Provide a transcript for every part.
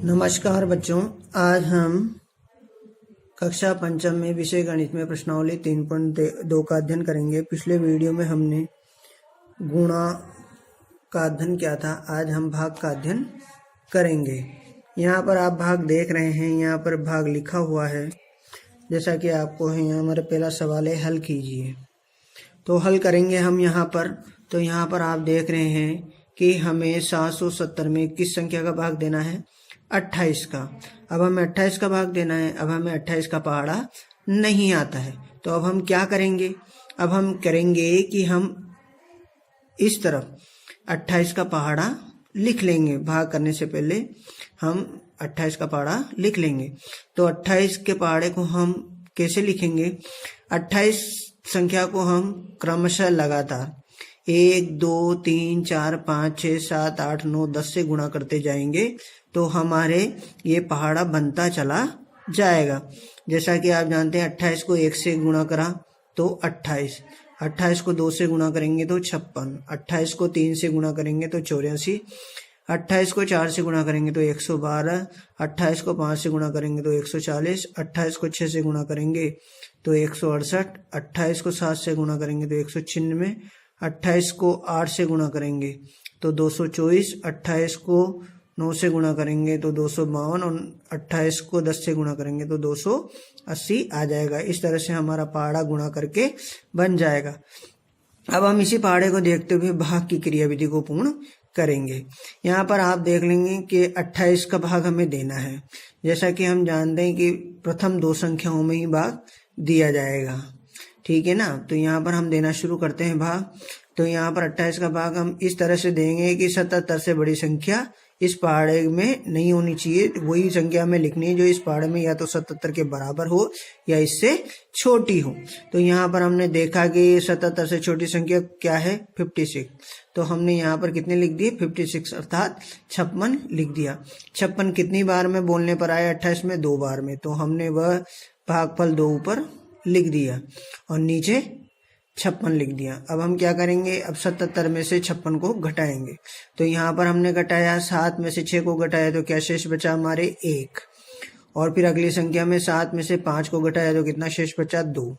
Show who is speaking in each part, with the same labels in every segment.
Speaker 1: नमस्कार बच्चों, आज हम कक्षा पंचम में विषय गणित में प्रश्नावली 3.2 का अध्ययन करेंगे। पिछले वीडियो में हमने गुणा का अध्ययन किया था। आज हम भाग का अध्ययन करेंगे। यहाँ पर आप भाग देख रहे हैं, यहाँ पर भाग लिखा हुआ है जैसा कि आपको है। यहाँ हमारा पहला सवाल है, हल कीजिए। तो हल करेंगे हम यहाँ पर। तो यहाँ पर आप देख रहे हैं कि हमें 770 में किस संख्या का भाग देना है? 28 का। अब हमें 28 का भाग देना है। अब हमें 28 का पहाड़ा नहीं आता है, तो अब हम क्या करेंगे? अब हम करेंगे कि हम इस तरफ 28 का पहाड़ा लिख लेंगे। भाग करने से पहले हम 28 का पहाड़ा लिख लेंगे। तो 28 के पहाड़े को हम कैसे लिखेंगे? 28 संख्या को हम क्रमशः लगातार 1 2 3 4 5 6 7 8 9 10 से गुणा करते जाएंगे तो हमारे ये पहाड़ा बनता चला जाएगा। जैसा कि आप जानते हैं 28 को 1 से गुणा करा तो 28, 28 को 2 से गुणा करेंगे तो 56, 28 को 3 से गुणा करेंगे तो 84, 28 को 4 से गुणा करेंगे तो 112, 28 को 5 से गुणा करेंगे तो 140, 28 को 6 से गुणा करेंगे तो 168, 28 को 7 से गुणा करेंगे तो 196, 28 को 8 से गुणा करेंगे तो 224, 28 को 9 से गुणा करेंगे तो 252 और 28 को 10 से गुणा करेंगे तो 280 आ जाएगा। इस तरह से हमारा पहाड़ा गुणा करके बन जाएगा। अब हम इसी पहाड़े को देखते हुए भाग की क्रियाविधि को पूर्ण करेंगे। यहाँ पर आप देख लेंगे कि 28 का भाग हमें देना है। जैसा कि हम जानते हैं कि प्रथम दो संख्याओं में ही भाग दिया जाएगा, ठीक है ना। तो यहाँ पर हम देना शुरू करते हैं भाग। तो यहाँ पर 28 का भाग हम इस तरह से देंगे कि 77 से बड़ी संख्या इस पहाड़े में नहीं होनी चाहिए। वही संख्या हमें लिखनी है जो इस पहाड़े में या तो 77 के बराबर हो या इससे छोटी हो। तो यहाँ पर हमने देखा कि 77 से छोटी संख्या क्या है? 56। तो हमने यहाँ पर कितने लिख दिए? 56 अर्थात 56 लिख दिया। 56 कितनी बार में बोलने पर आया? 28 में 2 बार में। तो हमने वह भागफल 2 ऊपर लिख दिया और नीचे 56 लिख दिया। अब हम क्या करेंगे? अब 77 में से 56 को घटाएंगे। तो यहाँ पर हमने घटाया, 7 में से 6 को घटाया तो क्या शेष बचा? हमारे 1। और फिर अगली संख्या में 7 में से 5 को घटाया तो कितना शेष बचा? 2।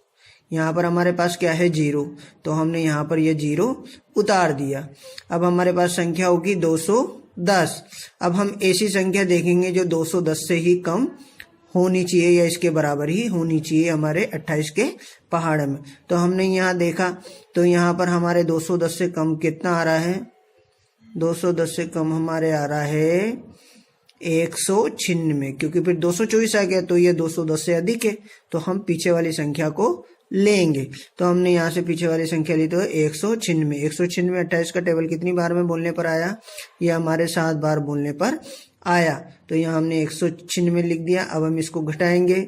Speaker 1: यहाँ पर हमारे पास क्या है? 0। तो हमने यहाँ पर ये 0 उतार दिया। अब हमारे पास संख्या होगी 210। अब हम ऐसी संख्या देखेंगे जो 210 से ही कम होनी चाहिए या इसके बराबर ही होनी चाहिए हमारे 28 के पहाड़ में। तो हमने यहाँ देखा तो यहाँ पर हमारे 210 से कम कितना आ रहा है? 210 से कम हमारे आ रहा है 196, क्योंकि फिर 224 आ गया तो ये 210 से अधिक है। तो हम पीछे वाली संख्या को लेंगे। तो हमने यहाँ से पीछे वाली संख्या ली तो 196। 196 28 का टेबल कितनी बार में बोलने पर आया? ये हमारे 7 बार बोलने पर आया। तो यहाँ हमने 196 लिख दिया। अब हम इसको घटाएंगे।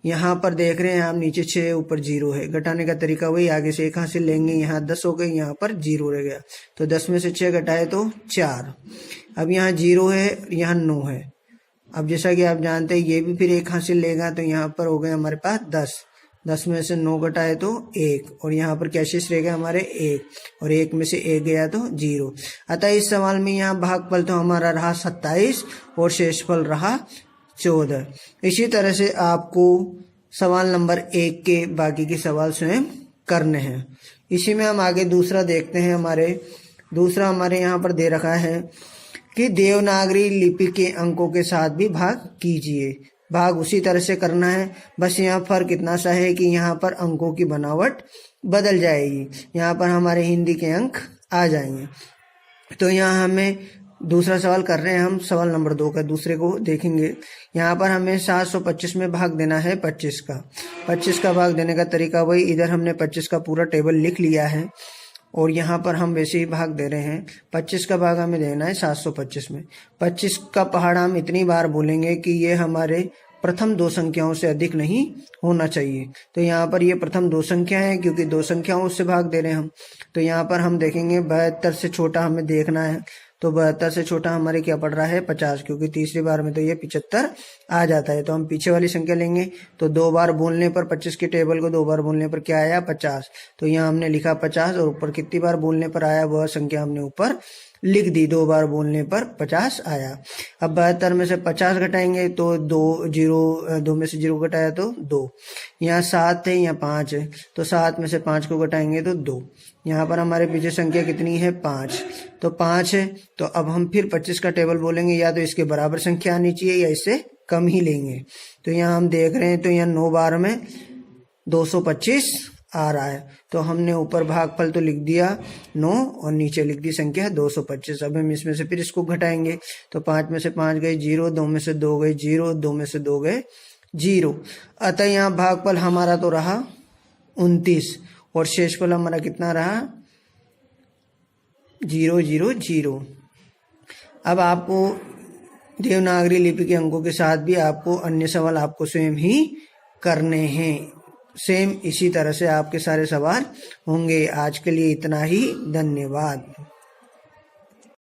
Speaker 1: यहाँ पर देख रहे हैं आप, नीचे 6 ऊपर 0 है। घटाने का तरीका वही, आगे से 1 हासिल लेंगे। यहाँ 10 हो गए, यहाँ पर 0 रह गया। तो 10 में से 6 घटाए तो 4। अब यहाँ 0 है, यहाँ 9 है। अब जैसा कि आप जानते हैं ये भी फिर 1 हासिल लेगा तो यहाँ पर हो गए हमारे पास 10। 10 में से 9 घटाए तो 1 और यहाँ पर क्या शेष रह गया? हमारे 1 और 1 में से 1 गया तो 0। अतः इस सवाल में यहाँ भागफल तो हमारा रहा 27 और शेषफल रहा 14। इसी तरह से आपको सवाल नंबर 1 के बाकी के सवाल स्वयं करने हैं। इसी में हम आगे दूसरा देखते हैं। दूसरा हमारे यहाँ पर दे रखा है कि देवनागरी लिपि के अंकों के साथ भी भाग कीजिए। भाग उसी तरह से करना है, बस यहाँ फर्क इतना सा है कि यहाँ पर अंकों की बनावट बदल जाएगी। यहाँ पर हमारे हिंदी के अंक आ जाएंगे। तो यहाँ हमें दूसरा सवाल कर रहे हैं हम, सवाल नंबर 2 का दूसरे को देखेंगे। यहाँ पर हमें 725 में भाग देना है 25 का। 25 का भाग देने का तरीका वही, इधर हमने 25 का पूरा टेबल लिख लिया है और यहाँ पर हम वैसे ही भाग दे रहे हैं। 25 का भाग हमें देना है 725 में। 25 का पहाड़ा हम इतनी बार बोलेंगे कि ये हमारे प्रथम दो संख्याओं से अधिक नहीं होना चाहिए। तो यहाँ पर ये प्रथम दो संख्या है, क्योंकि 2 संख्याओं से भाग दे रहे हैं हम। तो यहाँ पर हम देखेंगे 72 से छोटा हमें देखना है। तो 72 से छोटा हमारे क्या पड़ रहा है 50, क्योंकि तीसरी बार में तो ये 75 आ जाता है। तो हम पीछे वाली संख्या लेंगे, तो 2 बार बोलने पर 25 के टेबल को 2 बार बोलने पर क्या आया 50। तो यहाँ हमने लिखा 50 और ऊपर कितनी बार बोलने पर आया वह संख्या हमने ऊपर लिख दी, 2 बार बोलने पर 50 आया। अब 72 में से 50 घटाएंगे तो 2 में से 0 घटाया तो 2। यहाँ 7 है, यहाँ 5 है, तो 7 में से 5 को घटाएंगे तो 2। यहाँ पर हमारे पीछे संख्या कितनी है 5, तो 5 है। तो अब हम फिर 25 का टेबल बोलेंगे, या तो इसके बराबर संख्या आनी चाहिए या इससे कम ही लेंगे। तो यहाँ हम देख रहे हैं, तो यहाँ 9 बार में 225 आ रहा है। तो हमने ऊपर भागफल तो लिख दिया 9 और नीचे लिख दी संख्या 225। अब हम इसमें से फिर इसको घटाएंगे, तो 5 में से 5 गए 0, 2 में से 2 गए 0, 2 में से 2 गए 0। अतः यहाँ भागफल हमारा तो रहा 29 और शेषफल हमारा कितना रहा 0 0 0। अब आपको देवनागरी लिपि के अंकों के साथ भी आपको अन्य सवाल आपको स्वयं ही करने हैं। सेम इसी तरह से आपके सारे सवाल होंगे। आज के लिए इतना ही, धन्यवाद।